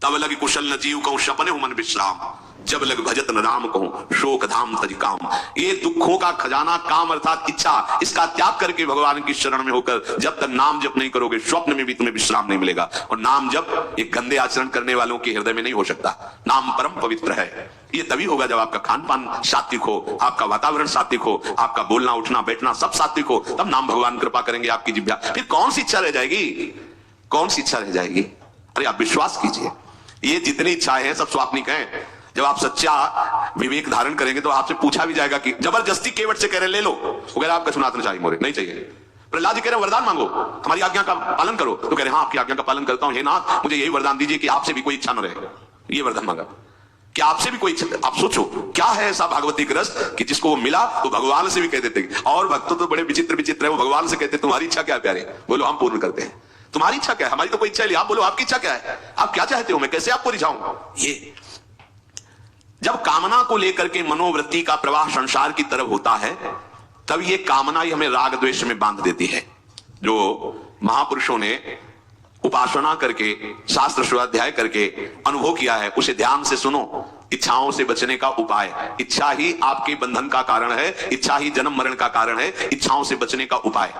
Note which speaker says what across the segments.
Speaker 1: तब लग कुशल न जीव कहूं सपने मन विश्राम, जब लग भजत न राम कहूं शोक धाम तज काम। ये दुखों का खजाना काम अर्थात इच्छा, इसका त्याग करके भगवान की शरण में होकर जब तक नाम जप नहीं करोगे स्वप्न में भी तुम्हें विश्राम नहीं मिलेगा। और नाम जप एक गंदे आचरण करने वालों के हृदय में नहीं हो सकता। नाम परम पवित्र है। ये तभी होगा जब आपका खान पान सात्विक हो, आपका वातावरण सात्विक हो, आपका बोलना उठना बैठना सब सात्विक हो, तब नाम भगवान कृपा करेंगे आपकी जिह्वा। फिर कौन सी इच्छा रह जाएगी, कौन सी इच्छा रह जाएगी? अरे आप विश्वास कीजिए, ये जितनी इच्छाएं हैं सब स्वाप्निक हैं। जब आप सच्चा विवेक धारण करेंगे तो आपसे पूछा भी जाएगा कि जबरदस्ती केवट से कह रहे ले लो, वो कह रहे आपका सुनातना चाहिए मोरे नहीं चाहिए। प्रहलाद जी कह रहे वरदान मांगो, हमारी आज्ञा का पालन करो, तो कह रहे हाँ आपकी आज्ञा का पालन करता हूं, हे नाथ मुझे यही वरदान दीजिए कि आपसे भी कोई इच्छा न रहे। ये वरदान मांगा कि आपसे भी कोई इच्छा। आप सोचो क्या है ऐसा भागवती का रस कि जिसको वो मिला तो भगवान से भी कह देते। और भक्त तो बड़े विचित्र विचित्र है, वो भगवान से कहते तुम्हारी इच्छा क्या है प्यारे, बोलो हम पूर्ण करते हैं। तुम्हारी इच्छा क्या है, हमारी तो कोई इच्छा नहीं, आप बोलो आपकी इच्छा क्या है, आप क्या चाहते हो, मैं कैसे आपको रिझाऊं। ये जब कामना को लेकर के मनोवृत्ति का प्रवाह संसार की तरफ होता है तब ये कामना ही हमें राग द्वेष में बांध देती है। जो महापुरुषों ने उपासना करके शास्त्र स्वाध्याय करके अनुभव किया है उसे ध्यान से सुनो। इच्छाओं से बचने का उपाय, इच्छा ही आपके बंधन का कारण है, इच्छा ही जन्म मरण का कारण है। इच्छाओं से बचने का उपाय,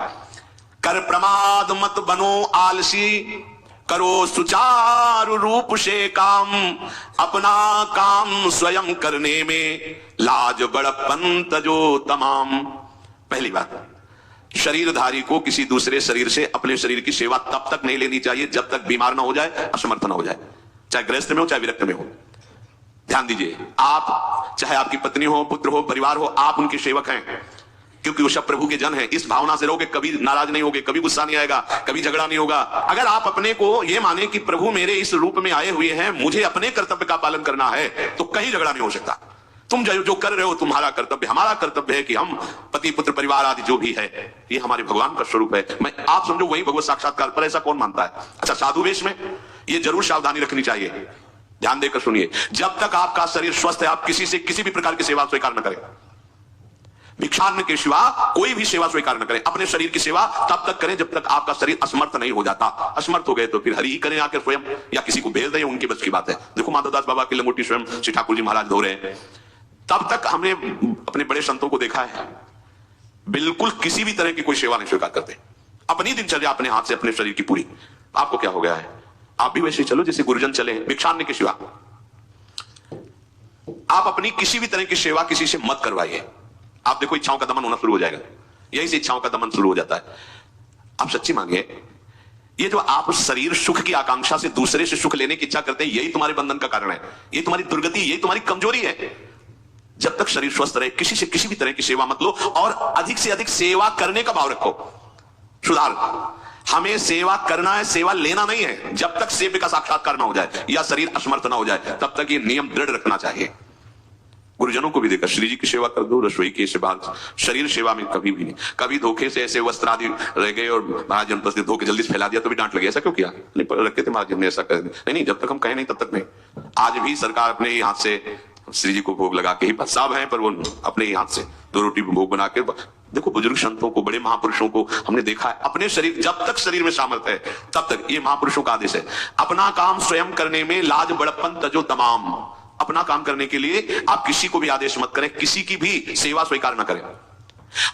Speaker 1: कर प्रमाद मत बनो आलसी, करो सुचारु रूप से काम, अपना काम स्वयं करने में लाज बड़प्पन तजो तमाम। पहली बात, शरीरधारी को किसी दूसरे शरीर से अपने शरीर की सेवा तब तक नहीं लेनी चाहिए जब तक बीमार ना हो जाए, असमर्थ ना हो जाए, चाहे गृहस्थ में हो चाहे विरक्त में हो। ध्यान दीजिए, आप चाहे आपकी पत्नी हो, पुत्र हो, परिवार हो, आप उनके सेवक हैं क्योंकि वो सब प्रभु के जन हैं। इस भावना से रहोगे कभी नाराज नहीं होगे, कभी गुस्सा नहीं आएगा, कभी झगड़ा नहीं होगा। अगर आप अपने को ये माने कि प्रभु मेरे इस रूप में आए हुए हैं, मुझे अपने कर्तव्य का पालन करना है, तो कहीं झगड़ा नहीं हो सकता। तुम जो कर रहे हो तुम्हारा कर्तव्य, हमारा कर्तव्य है कि हम पति पुत्र परिवार आदि जो भी है ये हमारे भगवान का स्वरूप है। मैं आप समझो वही भगवत साक्षात्कार, पर ऐसा कौन मानता है? अच्छा साधु वेश में ये जरूर सावधानी रखनी चाहिए, ध्यान देकर सुनिए। जब तक आपका शरीर स्वस्थ है आप किसी से किसी भी प्रकार की सेवा स्वीकार न करें। भिक्षान्न के सिवा कोई भी सेवा स्वीकार न करें। अपने शरीर की सेवा तब तक करें जब तक आपका शरीर असमर्थ नहीं हो जाता। असमर्थ हो गए तो फिर हरि ही करें आकर स्वयं, या किसी को भेज दें, उनकी बस की बात है। देखो माधवदास बाबा की लंगोटी स्वयं श्री ठाकुर जी महाराज धो रहे हैं। तब तक हमने अपने बड़े संतों को देखा है बिल्कुल किसी भी तरह की कोई सेवा नहीं स्वीकार करते। अपनी दिनचर्या अपने हाथ से अपने शरीर की पूरी। आपको क्या हो गया है, आप भी वैसे चलो जैसे गुरुजन चले, भिक्षान्न के सिवा आप अपनी किसी भी तरह की सेवा किसी से मत करवाइए। आप देखो इच्छाओं का दमन होना शुरू हो जाएगा, यही से इच्छाओं का दमन शुरू हो जाता है। आप सच्ची मांगिए, ये जो आप शरीर सुख की आकांक्षा से दूसरे से सुख लेने की इच्छा करते हैं, यही तुम्हारे बंधन का कारण है, ये तुम्हारी दुर्गति, यही तुम्हारी कमजोरी है। जब तक शरीर स्वस्थ रहे किसी से किसी भी तरह की सेवा मत लो, और अधिक से अधिक सेवा करने का भाव रखो। सुधार, हमें सेवा करना है, सेवा लेना नहीं है। जब तक सेव्य का साक्षात्कार ना हो जाए या शरीर असमर्थ ना हो जाए तब तक ये नियम दृढ़ रखना चाहिए। गुरुजनों को भी देखा, श्री जी की सेवा कर दो, रसोई की सेवा, शरीर सेवा में कभी भी नहीं। कभी धोखे से ऐसे वस्त्र आदि रह गए और महाराज ने उपस्थित धोखे जल्दी से फैला दिया तो भी डांट लगी, ऐसा क्यों किया? नहीं रखे थे महाराज ने, ऐसा कर नहीं, जब तक हम कहें नहीं तब तक नहीं। आज भी सरकार अपने ही हाथ से श्री जी को भोग लगा के ही, साहब हैं पर वो अपने ही हाथ से 2 रोटी भोग बना के। देखो बुजुर्ग संतों को, बड़े महापुरुषों को हमने देखा है, अपने शरीर, जब तक शरीर में सामर्थ्य है तब तक, ये महापुरुषों का आदेश है, अपना काम स्वयं करने में लाज बड़प्पन तजो तमाम। अपना काम करने के लिए आप किसी को भी आदेश मत करें, किसी की भी सेवा स्वीकार न करें।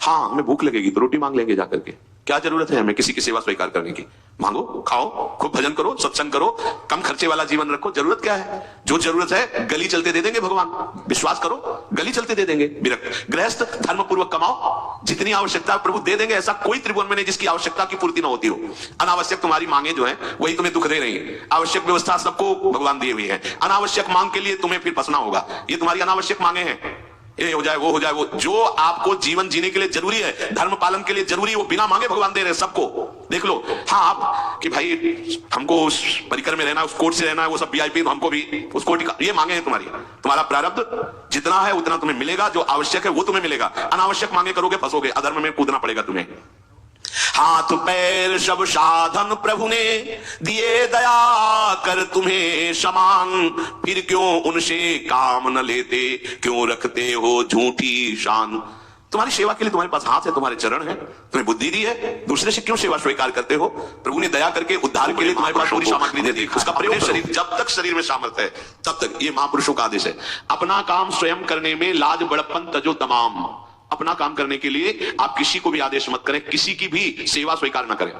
Speaker 1: हाँ हमें भूख लगेगी तो रोटी मांग लेंगे जाकर के, क्या जरूरत है हमें किसी की सेवा स्वीकार करने की? मांगो, खाओ, खूब भजन करो, सत्संग करो, कम खर्चे वाला जीवन रखो। जरूरत क्या है? जो जरूरत है गली चलते दे देंगे भगवान, विश्वास करो, गली चलते दे देंगे। विरक्त गृहस्थ धर्म पूर्वक कमाओ, जितनी आवश्यकता प्रभु दे देंगे। ऐसा कोई त्रिभुवन में नहीं जिसकी आवश्यकता की पूर्ति ना होती हो। अनावश्यक तुम्हारी मांगे जो है वही तुम्हें दुख दे रही है। आवश्यक व्यवस्था सबको भगवान दिए हुई है, अनावश्यक मांग के लिए तुम्हें फिर फंसना होगा। ये तुम्हारी अनावश्यक मांगे हैं, ये हो जाए वो हो जाए, वो जो आपको जीवन जीने के लिए जरूरी है, धर्म पालन के लिए जरूरी है, वो बिना मांगे भगवान दे रहे हैं सबको। देख लो, हाँ आप कि भाई हमको उस परिकर में रहना है, उस कोर्ट से रहना है, वो सब वीआईपी, तो हमको भी उस कोर्ट का, ये मांगे हैं तुम्हारी। तुम्हारा प्रारब्ध जितना है उतना तुम्हें मिलेगा, जो आवश्यक है वो तुम्हें मिलेगा। अनावश्यक मांगे करोगे फंसोगे, अधर्म में कूदना पड़ेगा तुम्हें। हाथ पैर सब साधन प्रभु ने दिए, दया कर तुम्हें समान, फिर क्यों उनसे काम न लेते, क्यों रखते हो झूठी शान। तुम्हारी सेवा के लिए तुम्हारे पास हाथ है, तुम्हारे चरण है, तुम्हें बुद्धि दी है, दूसरे से क्यों सेवा स्वीकार करते हो? प्रभु ने दया करके उद्धार के लिए तुम्हारे पास पूरी सामग्री दे दी, उसका प्रयोग शरीर, जब तक शरीर में सामर्थ्य है तब तक। ये महापुरुषों का आदेश है। अपना काम स्वयं करने में लाज बड़प्पन तजो तमाम। अपना काम करने के लिए आप किसी को भी आदेश मत करें, किसी की भी सेवा स्वीकार न करें।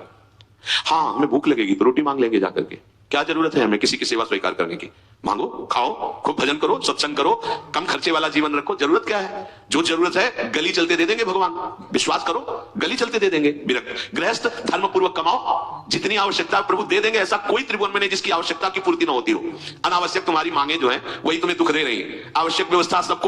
Speaker 1: हाँ, हमें भूख लगेगी तो रोटी मांग लेंगे जाकर के, क्या जरूरत है हमें किसी की सेवा स्वीकार करने की? मांगो, खाओ, खूब भजन करो, सत्संग करो, कम खर्चे वाला जीवन रखो। जरूरत क्या है? जो जरूरत है गली चलते दे देंगे भगवान, विश्वास करो, गली चलते दे देंगे। गृहस्थ धर्म पूर्वक कमाओ, जितनी आवश्यकता प्रभु दे देंगे। ऐसा कोई त्रिभुवन में नहीं जिसकी आवश्यकता की पूर्ति ना होती हो। अनावश्यक तुम्हारी मांगे जो है वही तुम्हें दुख दे रही है। आवश्यक व्यवस्था सबको